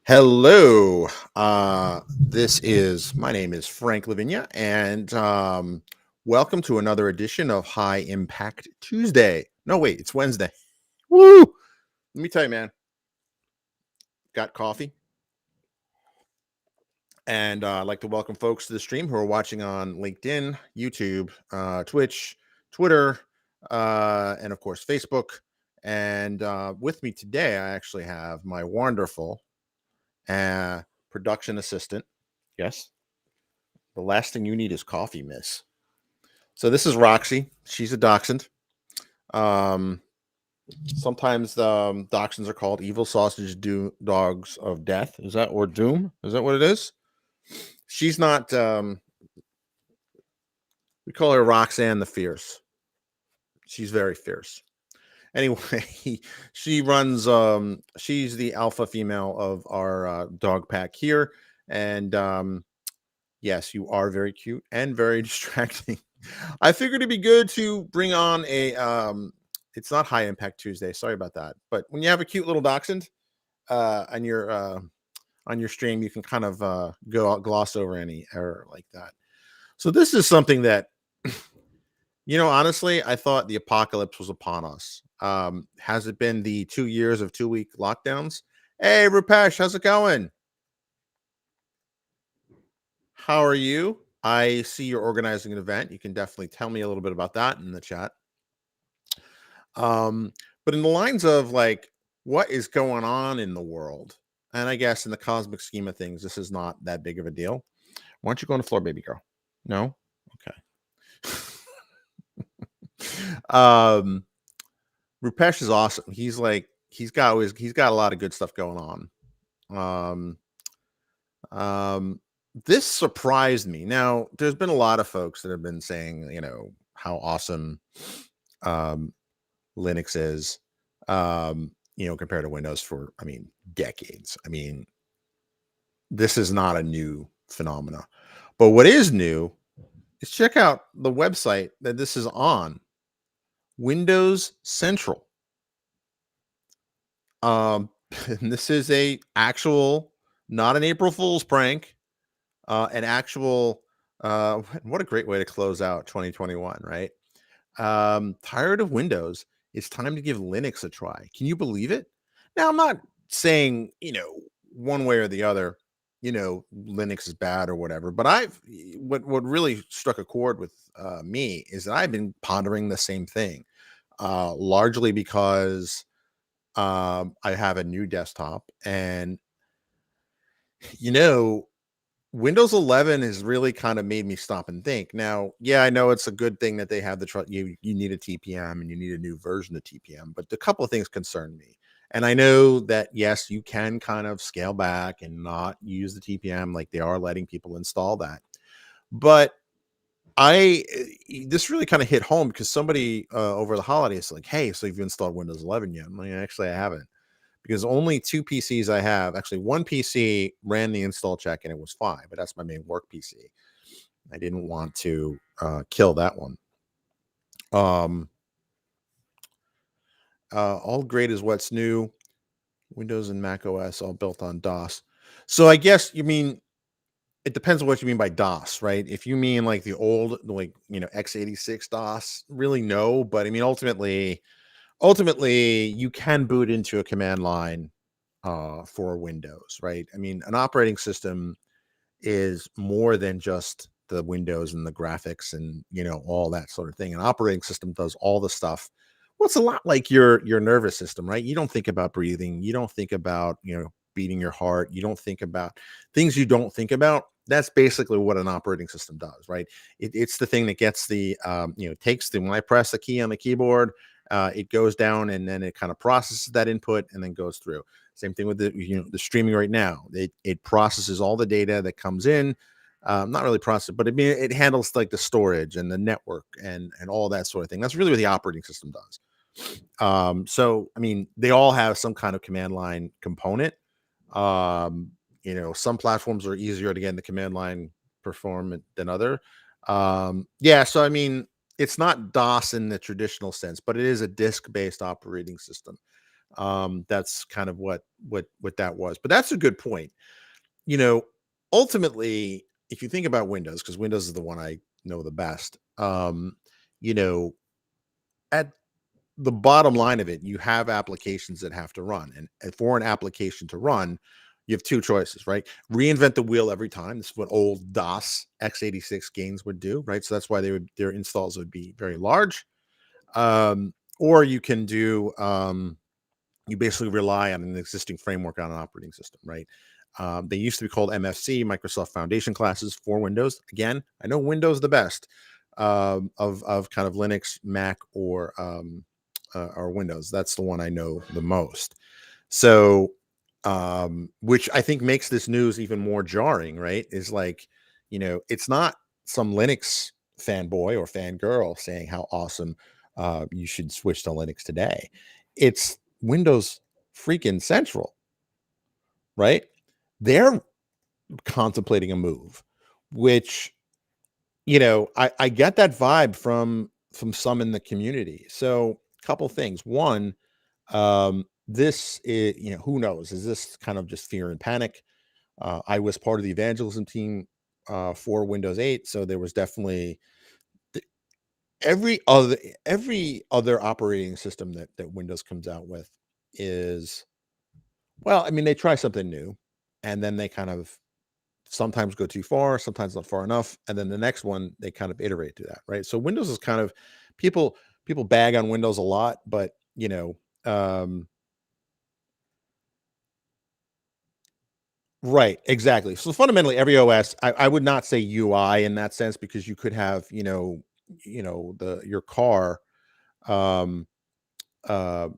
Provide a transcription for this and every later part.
Hello. This is my name is Frank Lavinia, and welcome to another edition of High Impact Tuesday. No, wait, it's Wednesday. Woo! Let me tell you, man, got coffee, and I'd like to welcome folks to the stream who are watching on LinkedIn, YouTube, Twitch, Twitter, and of course Facebook. And with me today, I actually have my wonderful production assistant. Yes, the last thing you need is coffee, miss. So this is Roxy. She's a dachshund. Um, Sometimes the dachshunds are called evil sausage dogs of death. Is that or doom? Is that what it is? She's not. We call her Roxanne the Fierce. She's very fierce. Anyway, she runs. She's the alpha female of our dog pack here, and yes, you are very cute and very distracting. I figured it'd be good to bring on a it's not High Impact Tuesday. Sorry about that. But when you have a cute little dachshund on your stream, you can kind of gloss over any error like that. So this is something that honestly, I thought the apocalypse was upon us. Has it been the 2 years of 2-week lockdowns? Hey Rupesh, how's it going? How are you? I see you're organizing an event. You can definitely tell me a little bit about that in the chat. Um, but in the lines of like what is going on in the world, and I guess in the cosmic scheme of things, this is not that big of a deal. Why don't you go on the floor, baby girl? No? Okay. Rupesh is awesome. He's got a lot of good stuff going on. This surprised me. Now, there's been a lot of folks that have been saying, how awesome um Linux is, compared to Windows for, decades. This is not a new phenomena. But what is new is check out the website that this is on, Windows Central. And this is a actual, not an April Fool's prank, an actual, what a great way to close out 2021, right? Tired of Windows. It's time to give Linux a try. Can you believe it? Now, I'm not saying, one way or the other, Linux is bad or whatever, but what really struck a chord with me is that I've been pondering the same thing, largely because I have a new desktop and, you know, Windows 11 has really kind of made me stop and think. Now, yeah, I know it's a good thing that they have you need a TPM and you need a new version of TPM, but a couple of things concern me. And I know that yes, you can kind of scale back and not use the TPM, like they are letting people install that. But this really kind of hit home because somebody over the holidays like, "Hey, so have you installed Windows 11 yet?" I'm like, "Actually, I haven't." Because only two PCs I have, actually one PC ran the install check and it was fine, but that's my main work PC. I didn't want to kill that one. All great is what's new. Windows and Mac OS all built on DOS. So I guess you mean it depends on what you mean by DOS, right? If you mean like the old, like x86 DOS, really no. But I mean ultimately you can boot into a command line for Windows, right? I mean, an operating system is more than just the Windows and the graphics and all that sort of thing. An operating system does all the stuff. Well, it's a lot like your nervous system, right? You don't think about breathing. You don't think about beating your heart. You don't think about things you don't think about. That's basically what an operating system does, right? It's the thing that gets the takes the when I press the key on the keyboard, it goes down and then it kind of processes that input and then goes through. Same thing with the streaming right now. It processes all the data that comes in, not really process, but it handles like the storage and the network and all that sort of thing. That's really what the operating system does. So I mean, they all have some kind of command line component. Some platforms are easier to get in the command line perform than other. Yeah, so I mean, it's not DOS in the traditional sense, but it is a disk-based operating system. That's kind of what that was. But that's a good point. You know, ultimately, if you think about Windows, because Windows is the one I know the best, you know, at the bottom line of it, you have applications that have to run. And for an application to run, you have two choices, right? Reinvent the wheel every time. This is what old DOS x86 games would do, right? So that's why their installs would be very large. Or you can do you basically rely on an existing framework on an operating system, right? They used to be called MFC, Microsoft Foundation classes for Windows. Again, I know Windows the best of kind of Linux, Mac, or Windows. That's the one I know the most. So, which I think makes this news even more jarring, right? Is like, it's not some Linux fanboy or fangirl saying how awesome you should switch to Linux today. It's Windows freaking Central, right? They're contemplating a move, which I get that vibe from some in the community. So, couple things. One, this is, who knows? Is this kind of just fear and panic? I was part of the evangelism team for Windows 8, so there was definitely th- every other operating system that Windows comes out with is, well, I mean, they try something new, and then they kind of sometimes go too far, sometimes not far enough, and then the next one they kind of iterate to that, right? So Windows is kind of people bag on Windows a lot, but right, exactly. So fundamentally, every OS, I would not say UI in that sense because you could have, the um, uh,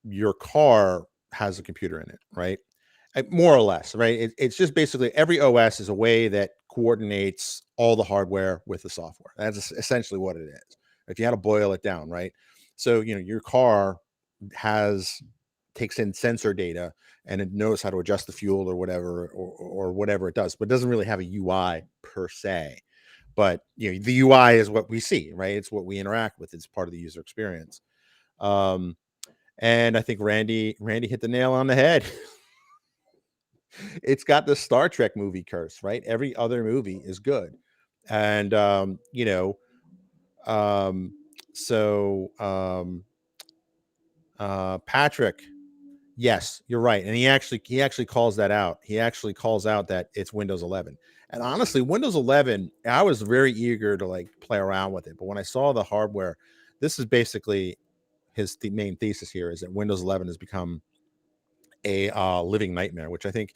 your car has a computer in it, right? More or less, right? It's just basically every OS is a way that coordinates all the hardware with the software. That's essentially what it is. If you had to boil it down, right? So your car has takes in sensor data and it knows how to adjust the fuel or whatever or whatever it does, but it doesn't really have a UI per se. But the UI is what we see, right? It's what we interact with. It's part of the user experience. Um, and I think Randy hit the nail on the head. It's got the Star Trek movie curse, right? Every other movie is good. And um so Patrick, yes, you're right. And he actually calls that out. He actually calls out that it's Windows 11. And honestly, Windows 11, I was very eager to like play around with it. But when I saw the hardware, this is basically main thesis here is that Windows 11 has become a living nightmare, which I think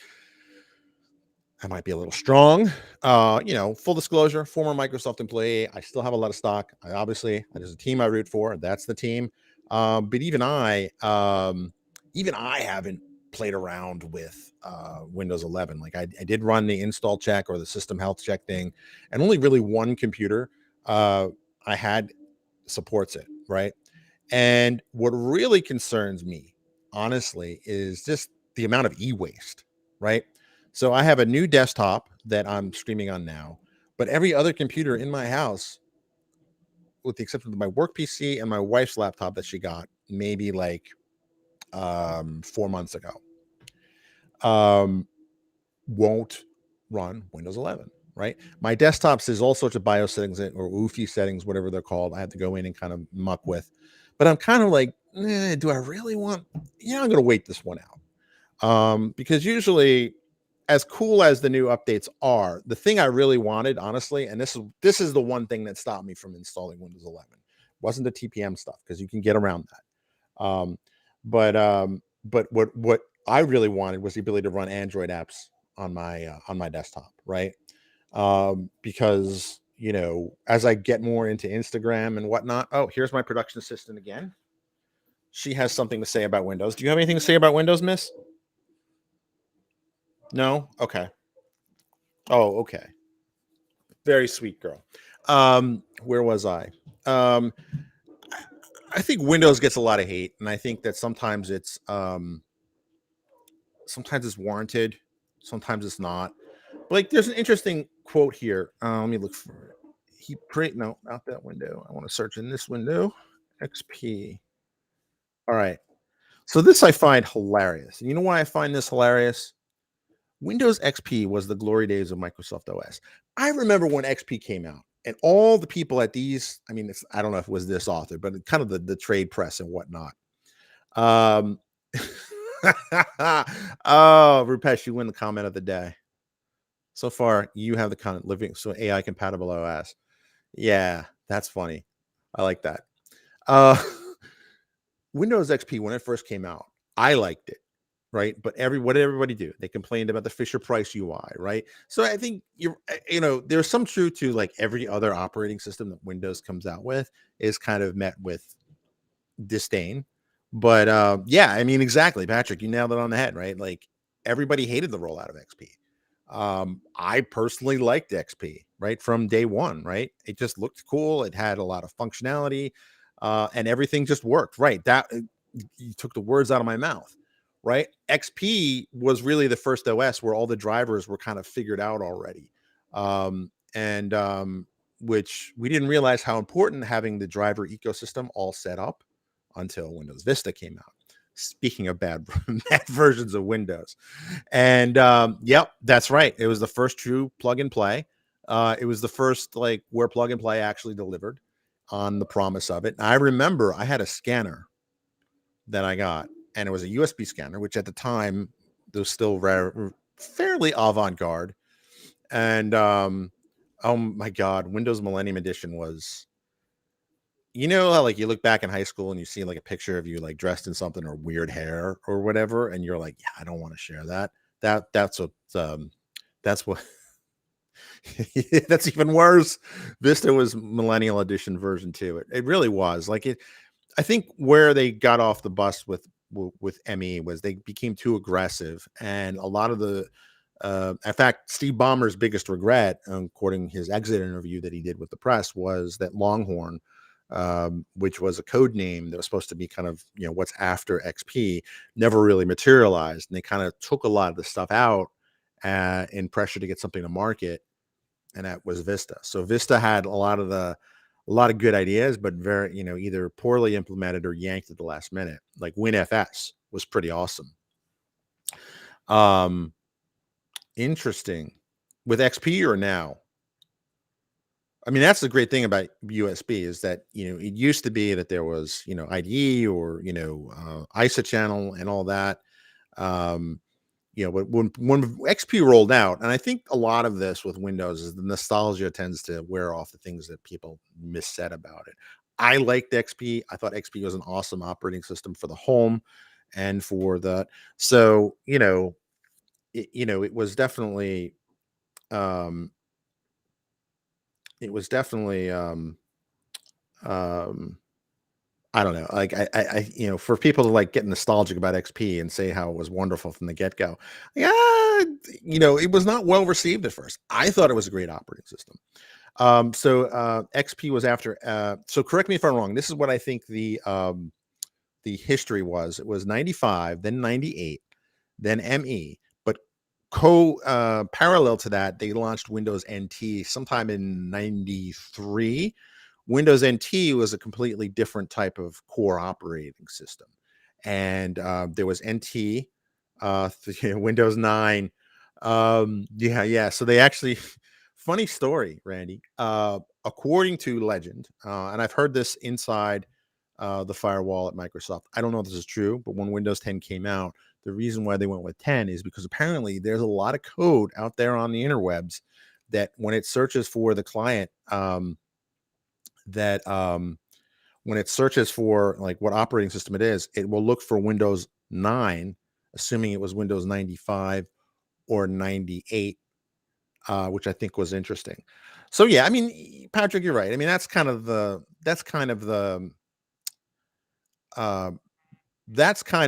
I might be a little strong. Full disclosure, former Microsoft employee. I still have a lot of stock. There's a team I root for. That's the team. But even I haven't played around with Windows 11. Like I did run the install check or the system health check thing, and only really one computer I had supports it. Right. And what really concerns me, honestly, is just the amount of e-waste, right? So I have a new desktop that I'm streaming on now, but every other computer in my house, with the exception of my work PC and my wife's laptop that she got maybe like 4 months ago, um, won't run Windows 11. Right. My desktop says all sorts of BIOS settings or UEFI settings, whatever they're called. I have to go in and kind of muck with, but I'm kind of like, do I really want? Yeah, I'm going to wait this one out. Because usually, as cool as the new updates are, the thing I really wanted, honestly, and this is the one thing that stopped me from installing Windows 11, wasn't the TPM stuff because you can get around that. But what I really wanted was the ability to run Android apps on my desktop, right? Because as I get more into Instagram and whatnot. Oh, here's my production assistant again. She has something to say about Windows. Do you have anything to say about Windows, Miss? No? Okay. Oh, okay. Very sweet girl. Where was I? Um, I think Windows gets a lot of hate, and I think that sometimes it's warranted, sometimes it's not. But like, there's an interesting quote here. Let me look for it. No, not that window. I want to search in this window. XP. All right. So this I find hilarious. And you know why I find this hilarious? Windows XP was the glory days of Microsoft OS. I remember when XP came out and all the people at these, I mean, I don't know if it was this author, but kind of the trade press and whatnot. Um, oh, Rupesh, you win the comment of the day. So far, you have the comment living, so AI compatible OS. Yeah, that's funny. I like that. Uh, Windows XP, when it first came out, I liked it, right? But what did everybody do? They complained about the Fisher Price UI, right? So I think there's some truth to like every other operating system that Windows comes out with is kind of met with disdain. But yeah, I mean, exactly, Patrick, you nailed it on the head, right? Like everybody hated the rollout of XP. I personally liked XP right from day one, right? It just looked cool. It had a lot of functionality, and everything just worked. Right. You took the words out of my mouth. Right. XP was really the first OS where all the drivers were kind of figured out already. And which we didn't realize how important having the driver ecosystem all set up until Windows Vista came out. Speaking of bad, bad versions of Windows. And yep, that's right. It was the first true plug and play. It was the first like where plug and play actually delivered on the promise of it. I remember I had a scanner that I got, and it was a USB scanner, which at the time was still fairly avant-garde. And oh my god, Windows Millennium Edition was, you know how like you look back in high school and you see like a picture of you like dressed in something or weird hair or whatever, and you're like, yeah, I don't want to share that. That's what that's even worse. Vista was Millennial Edition version 2. It really was. Like it I think where they got off the bus with ME was they became too aggressive, and a lot of the in fact, Steve Ballmer's biggest regret, according to his exit interview that he did with the press, was that Longhorn, which was a code name that was supposed to be kind of what's after XP, never really materialized, and they kind of took a lot of the stuff out in pressure to get something to market, and that was Vista. So Vista had a lot of good ideas, but very either poorly implemented or yanked at the last minute. Like WinFS was pretty awesome. Um, Interesting. With XP or now? I mean, that's the great thing about USB is that, it used to be that there was, IDE or, ISA channel and all that. Um, but when XP rolled out, and I think a lot of this with Windows is the nostalgia tends to wear off the things that people missaid about it. I liked XP. I thought XP was an awesome operating system for the home and for the, so, it was definitely, um, it was definitely, um, I don't know. Like for people to like get nostalgic about XP and say how it was wonderful from the get go, yeah, it was not well received at first. I thought it was a great operating system. So XP was after. So correct me if I'm wrong. This is what I think the history was. It was 95, then 98, then ME. But parallel to that, they launched Windows NT sometime in 93. Windows NT was a completely different type of core operating system. And there was NT, Windows 9. Yeah. So they actually, funny story, Randy. According to legend, and I've heard this inside the firewall at Microsoft. I don't know if this is true, but when Windows 10 came out, the reason why they went with 10 is because apparently there's a lot of code out there on the interwebs that when it searches for the client, that when it searches for like what operating system it is, it will look for Windows 9, assuming it was Windows 95 or 98, which I think was interesting. So yeah, I mean, Patrick, you're right. I mean, uh, that's kind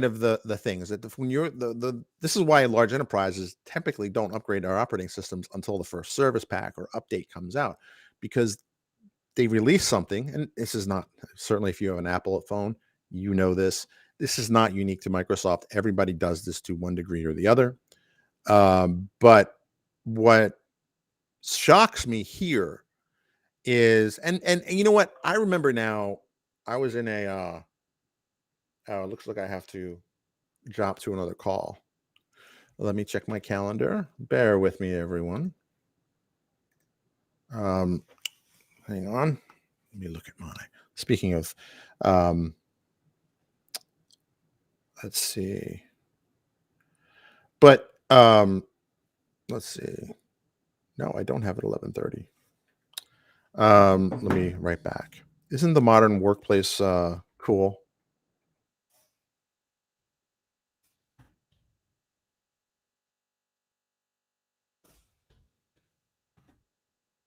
of the thing is that when you're the this is why large enterprises typically don't upgrade their operating systems until the first service pack or update comes out, because they release something, and this is not, certainly if you have an Apple phone, this is not unique to Microsoft. Everybody does this to one degree or the other. But what shocks me here is, and you know what? I remember now, I was in a, oh, it looks like I have to. drop to another call. Let me check my calendar. Bear with me, everyone. Um, hang on. Let me look at my. Speaking of, um, let's see. But let's see. No, I don't have it 11:30. Let me write back. Isn't the modern workplace cool?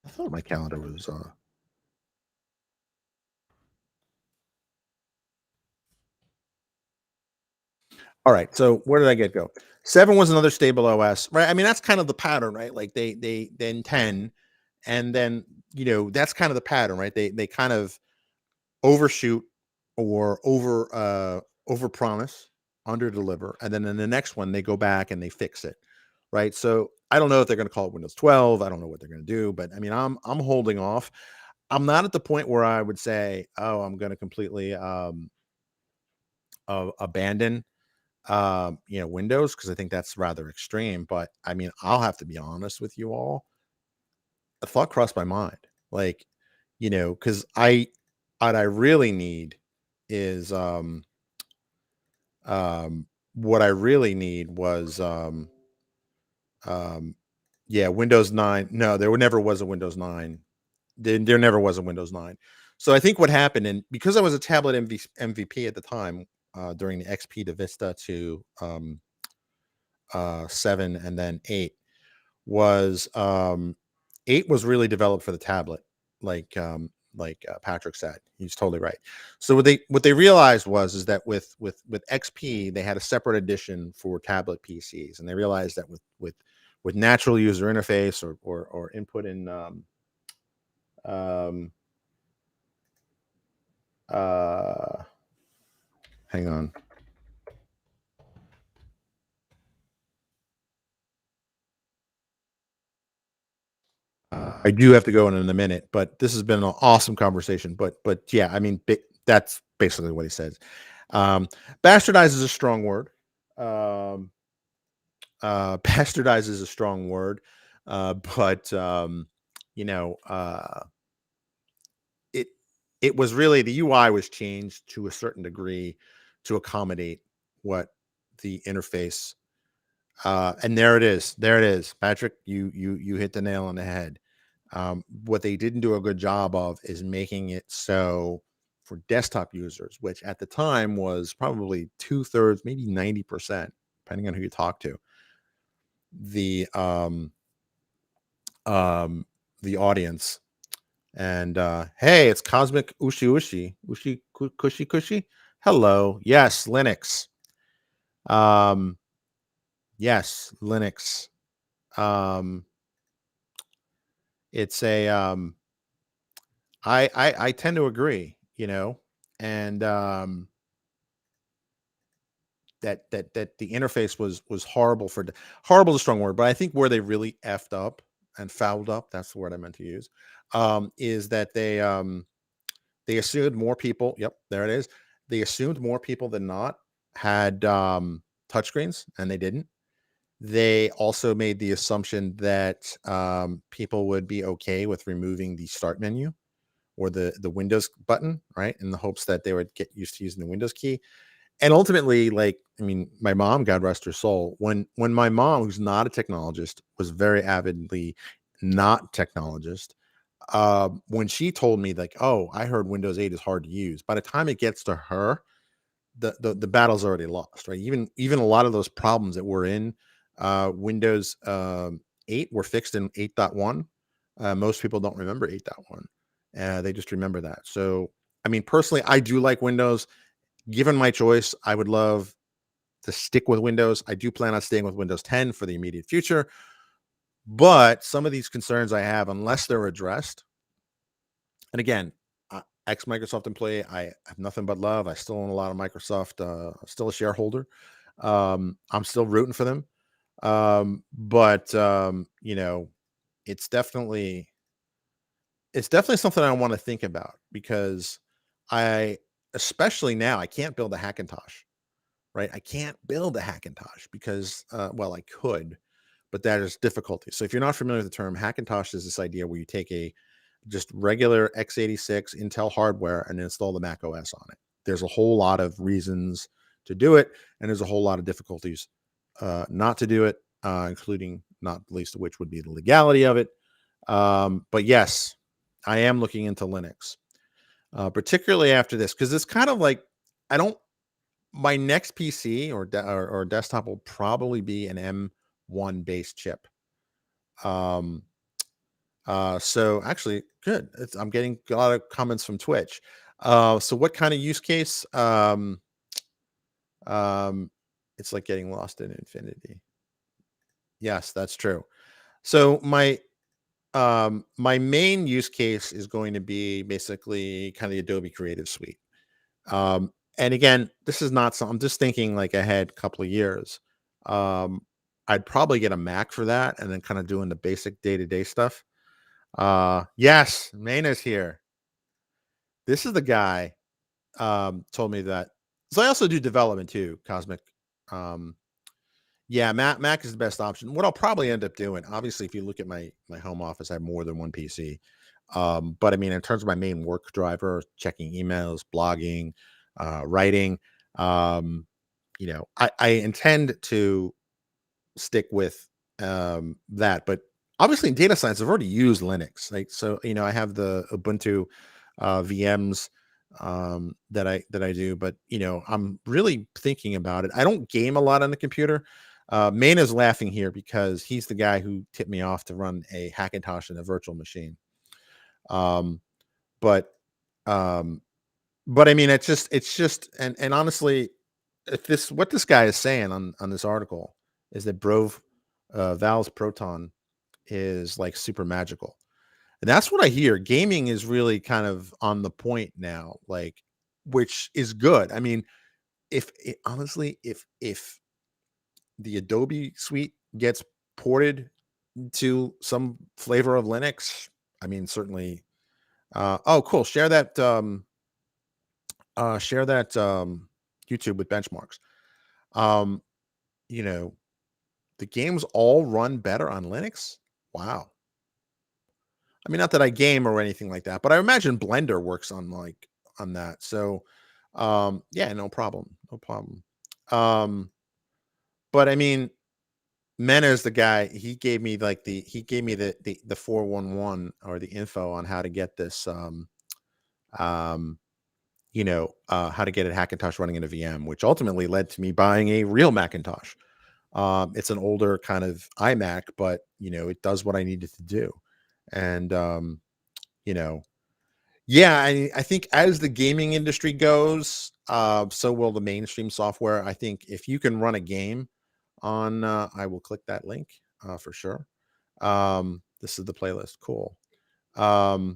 I thought my calendar was all right. So where did I get go? 7 was another stable OS, right? I mean, that's kind of the pattern, right? Like they then 10, and then that's kind of the pattern, right? They kind of overshoot or over promise, under deliver, and then in the next one they go back and they fix it, right? So I don't know if they're going to call it Windows 12. I don't know what they're going to do, but I mean, I'm holding off. I'm not at the point where I would say, oh, I'm going to completely abandon Windows, because I think that's rather extreme. But I mean, I'll have to be honest with you all. A thought crossed my mind, like, because what I really need is what I really need was um yeah, Windows 9. No, never was a Windows 9. There never was a Windows 9. So I think what happened, and because I was a tablet MVP at the time, during the XP to Vista to 7 and then 8, was 8 was really developed for the tablet, Patrick said. He's totally right. So what they realized was is that with XP they had a separate edition for tablet PCs, and they realized that with natural user interface, or input in um uh hang on. I do have to go in a minute, but this has been an awesome conversation. But yeah, I mean, that's basically what he says. Um, Bastardize is a strong word. Um, Bastardize is a strong word, but you know, it it was really, the UI was changed to a certain degree to accommodate what the interface. And there it is, Patrick. You hit the nail on the head. What they didn't do a good job of is making it so for desktop users, which at the time was probably 2/3, maybe 90%, depending on who you talk to, the um the audience. And hey, it's Cosmic Cushy Cushy. Hello. Yes, Linux. Um, yes, Linux. Um, it's a I tend to agree, and that the interface was horrible horrible is a strong word, but I think where they really effed up and fouled up, that's the word I meant to use, is that they assumed more people. Yep, there it is. They assumed more people than not had touchscreens, and they didn't. They also made the assumption that people would be okay with removing the start menu or the Windows button, right? In the hopes that they would get used to using the Windows key. And ultimately, like, I mean, my mom, God rest her soul, when my mom, who's not a technologist, was very avidly not technologist, when she told me, like, oh, I heard Windows 8 is hard to use, by the time it gets to her, the battle's already lost, right? Even a lot of those problems that were in Windows 8 were fixed in 8.1. Most people don't remember 8.1. They just remember that. So, I mean, personally, I do like Windows. Given my choice, I would love to stick with Windows. I do plan on staying with Windows 10 for the immediate future. But some of these concerns I have, unless they're addressed, and again, ex Microsoft employee, I have nothing but love. I still own a lot of Microsoft. Still a shareholder. I'm still rooting for them. But it's definitely something I want to think about, because I, especially now, I can't build a Hackintosh, right? I can't build a Hackintosh because, well, I could, but that is difficulty. So if you're not familiar with the term, Hackintosh is this idea where you take a just regular x86 Intel hardware and install the Mac OS on it. There's a whole lot of reasons to do it, and there's a whole lot of difficulties not to do it, including not least of which would be the legality of it. But yes, I am looking into Linux, particularly after this, because it's kind of like I don't. My next PC or desktop will probably be an M1 based chip. Um, so actually, good. I'm getting a lot of comments from Twitch. So what kind of use case? Um, it's like getting lost in infinity. Yes, that's true. So my main use case is going to be basically kind of the Adobe Creative Suite. And again, this is not some I'm just thinking like ahead a couple of years. Um, I'd probably get a Mac for that and then kind of doing the basic day-to-day stuff. Yes, Mayna's here. This is the guy told me that. So I also do development too, Cosmic. Um, yeah, Mac is the best option. What I'll probably end up doing, obviously, if you look at my home office, I have more than one PC. But I mean, in terms of my main work driver, checking emails, blogging, writing, um, I intend to stick with that. But obviously, in data science, I've already used Linux. Like, so I have the Ubuntu VMs that I do, but I'm really thinking about it. I don't game a lot on the computer. Main is laughing here because he's the guy who tipped me off to run a Hackintosh in a virtual machine. Um, but um, but I mean, it's just and honestly, if this what this guy is saying on this article is that Valve's Proton is like super magical. And that's what I hear. Gaming is really kind of on the point now, like, which is good. I mean, honestly, if the Adobe suite gets ported to some flavor of Linux, I mean, certainly. Oh, cool. Share that YouTube with benchmarks. Um, you know, the games all run better on Linux. Wow. I mean, not that I game or anything like that, but I imagine Blender works on that. So, yeah, no problem, no problem. Um, but I mean, Mena is the guy. He gave me the 411 or the info on how to get this. Um, how to get a Hackintosh running in a VM, which ultimately led to me buying a real Macintosh. It's an older kind of iMac, but it does what I needed to do, and you know yeah, I think as the gaming industry goes, so will the mainstream software. I think if you can run a game on, I will click that link for sure. This is the playlist. Cool. Let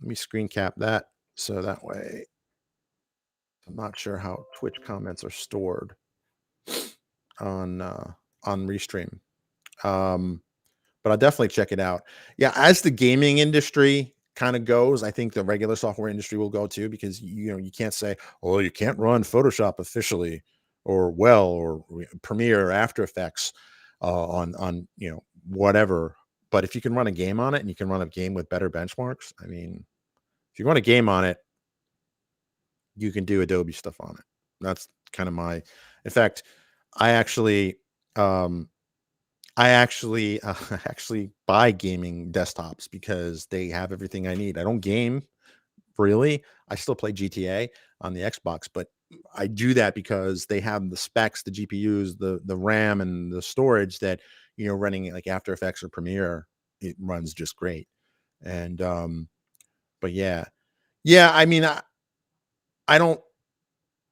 me screen cap that so that way I'm not sure how Twitch comments are stored on Restream. Um, but I'll definitely check it out. Yeah, as the gaming industry kind of goes, I think the regular software industry will go too, because you can't say, "Oh, you can't run Photoshop officially or well or Premiere or After Effects on whatever." But if you can run a game on it and you can run a game with better benchmarks, I mean, if you run a game on it, you can do Adobe stuff on it. That's kind of my. In fact, I actually um actually buy gaming desktops because they have everything I need. I don't game really. I still play GTA on the Xbox, but I do that because they have the specs, the GPUs, the RAM, and the storage that running it like After Effects or Premiere, it runs just great. And but yeah, yeah. I don't.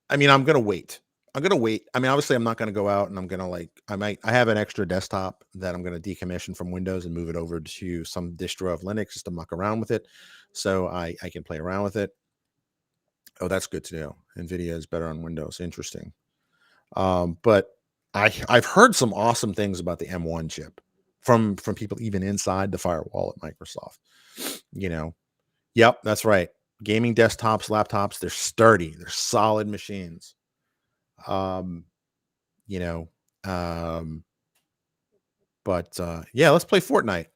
I mean, I'm gonna wait. I'm gonna wait. I mean, obviously, I'm not gonna go out and I'm gonna I have an extra desktop that I'm gonna decommission from Windows and move it over to some distro of Linux just to muck around with it, so I can play around with it. Oh, that's good to know. NVIDIA is better on Windows. Interesting. But I've heard some awesome things about the M1 chip from people even inside the firewall at Microsoft. You know, yep, that's right. Gaming desktops, laptops, they're sturdy, they're solid machines. Um, you know. Um, but yeah, let's play Fortnite.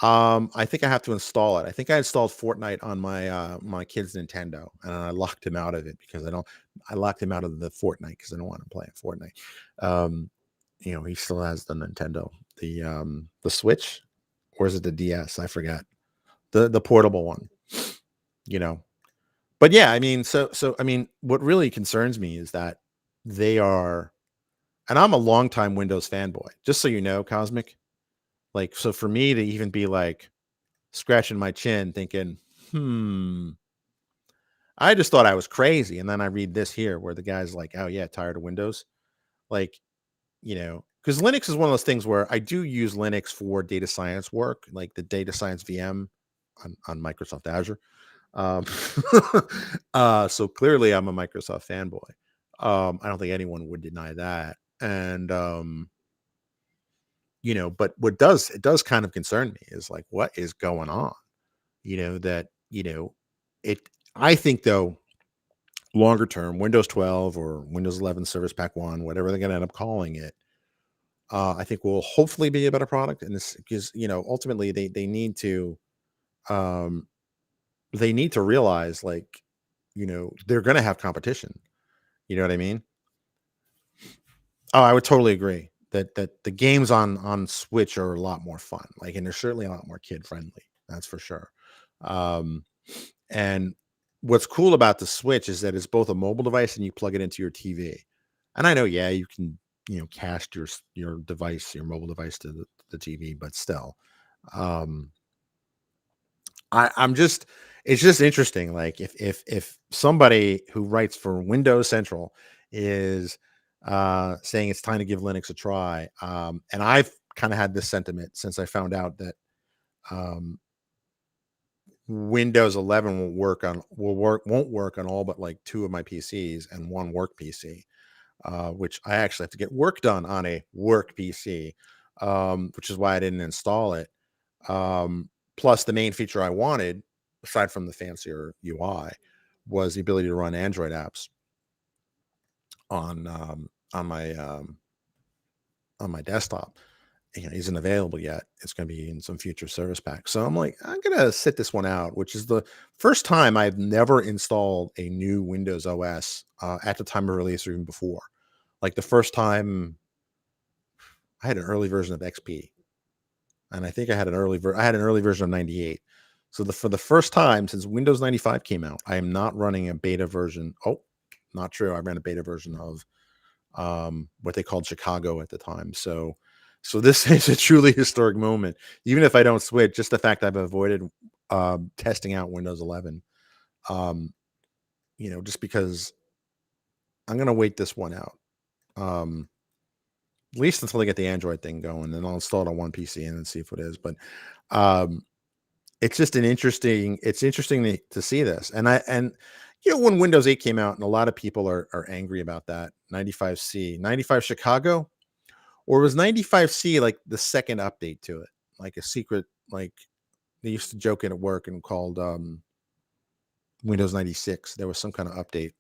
I think I have to install it. I think I installed Fortnite on my kid's Nintendo, and I locked him out of it because I locked him out of the Fortnite because I don't want him playing Fortnite. Um, he still has the Nintendo, the Switch, or is it the DS? I forget. The portable one, you know. But yeah, I mean, so I mean, what really concerns me is that they are, and I'm a longtime Windows fanboy, just so you know, Cosmic. Like, so for me to even be like scratching my chin thinking, I just thought I was crazy. And then I read this here where the guy's like, oh yeah, tired of Windows. Like, because Linux is one of those things where I do use Linux for data science work, like the data science VM on Microsoft Azure. Um, so clearly I'm a Microsoft fanboy. I don't think anyone would deny that. And, but it does kind of concern me is like, what is going on? That, it, I think though, longer term, Windows 12 or Windows 11 Service Pack 1, whatever they're going to end up calling it, I think will hopefully be a better product. And this, because, ultimately they need to, um, realize like, they're going to have competition. You know what I mean? Oh, I would totally agree that the games on Switch are a lot more fun. Like, and they're certainly a lot more kid friendly. That's for sure. Um, and what's cool about the Switch is that it's both a mobile device and you plug it into your TV. And I know, yeah, you can cast your device, your mobile device to the TV, but still, um, I'm just it's just interesting. Like if somebody who writes for Windows Central is saying it's time to give Linux a try, and I've kind of had this sentiment since I found out that um, Windows 11 won't work on all but like two of my PCs and one work PC, which I actually have to get work done on a work PC, which is why I didn't install it. Plus, the main feature I wanted, aside from the fancier UI, was the ability to run Android apps on on my desktop. Isn't available yet. It's going to be in some future service pack. So I'm like, I'm going to sit this one out, which is the first time I've never installed a new Windows OS at the time of release or even before. Like the first time I had an early version of XP, and I think I had I had an early version of 98. So for the first time since Windows 95 came out, I am not running a beta version. Oh, not true. I ran a beta version of what they called Chicago at the time. So this is a truly historic moment. Even if I don't switch, just the fact I've avoided testing out Windows 11, um, just because I'm going to wait this one out. Um, at least until I get the Android thing going, then I'll install it on one PC and then see if it is. But um, it's just it's interesting to see this. And when Windows 8 came out, and a lot of people are angry about that 95C, 95 Chicago, or was 95C like the second update to it, like a secret, like they used to joke it at work and called Windows 96. There was some kind of update.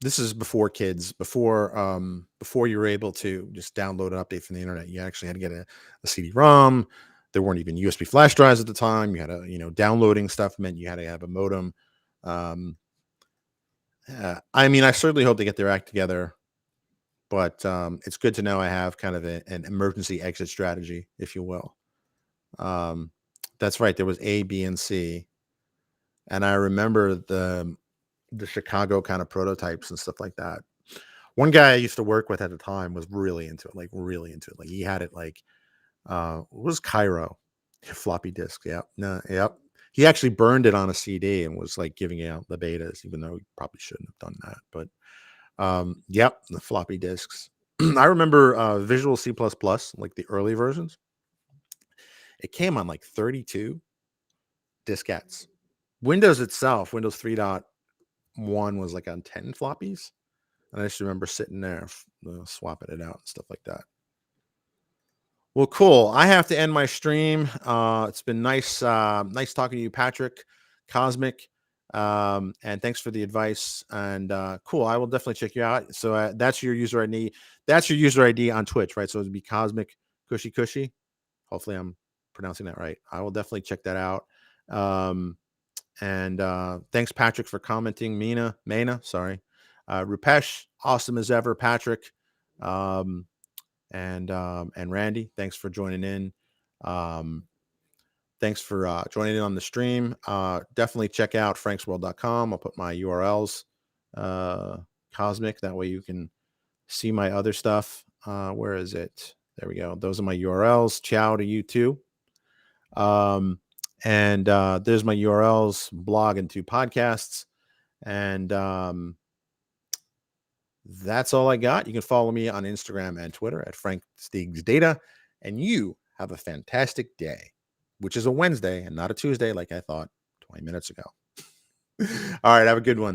This is before kids, before you were able to just download an update from the internet. You actually had to get a CD-ROM. There weren't even USB flash drives at the time. You had to, downloading stuff meant you had to have a modem. Um, I mean, I certainly hope they get their act together, but it's good to know I have kind of an emergency exit strategy, if you will. Um, that's right. There was A, B, and C, and I remember the Chicago kind of prototypes and stuff like that. One guy I used to work with at the time was really into it, like really into it. Like he had it like what was Cairo floppy disk? Yeah, no, yep. He actually burned it on a CD and was like giving out the betas, even though he probably shouldn't have done that. But yep, the floppy disks. I remember Visual C++, like the early versions. It came on like 32 diskettes. Windows itself, Windows 3.1 was like on 10 floppies. And I just remember sitting there swapping it out and stuff like that. Well, cool. I have to end my stream. It's been nice talking to you, Patrick, Cosmic. And thanks for the advice. And cool, I will definitely check you out. So that's your user ID. That's your user ID on Twitch, right? So it'd be Cosmic Cushy Cushy. Hopefully, I'm pronouncing that right. I will definitely check that out. And thanks, Patrick, for commenting. Mana, sorry. Rupesh, awesome as ever. Patrick, and Randy, thanks for joining in. Thanks for joining in on the stream. Definitely check out franksworld.com. I'll put my URLs, Cosmic. That way you can see my other stuff. Where is it? There we go. Those are my URLs. Ciao to you too. And there's my URLs, blog and 2 podcasts. And that's all I got. You can follow me on Instagram and Twitter at Frank Steegs Data. And you have a fantastic day, which is a Wednesday and not a Tuesday like I thought 20 minutes ago. All right. Have a good one.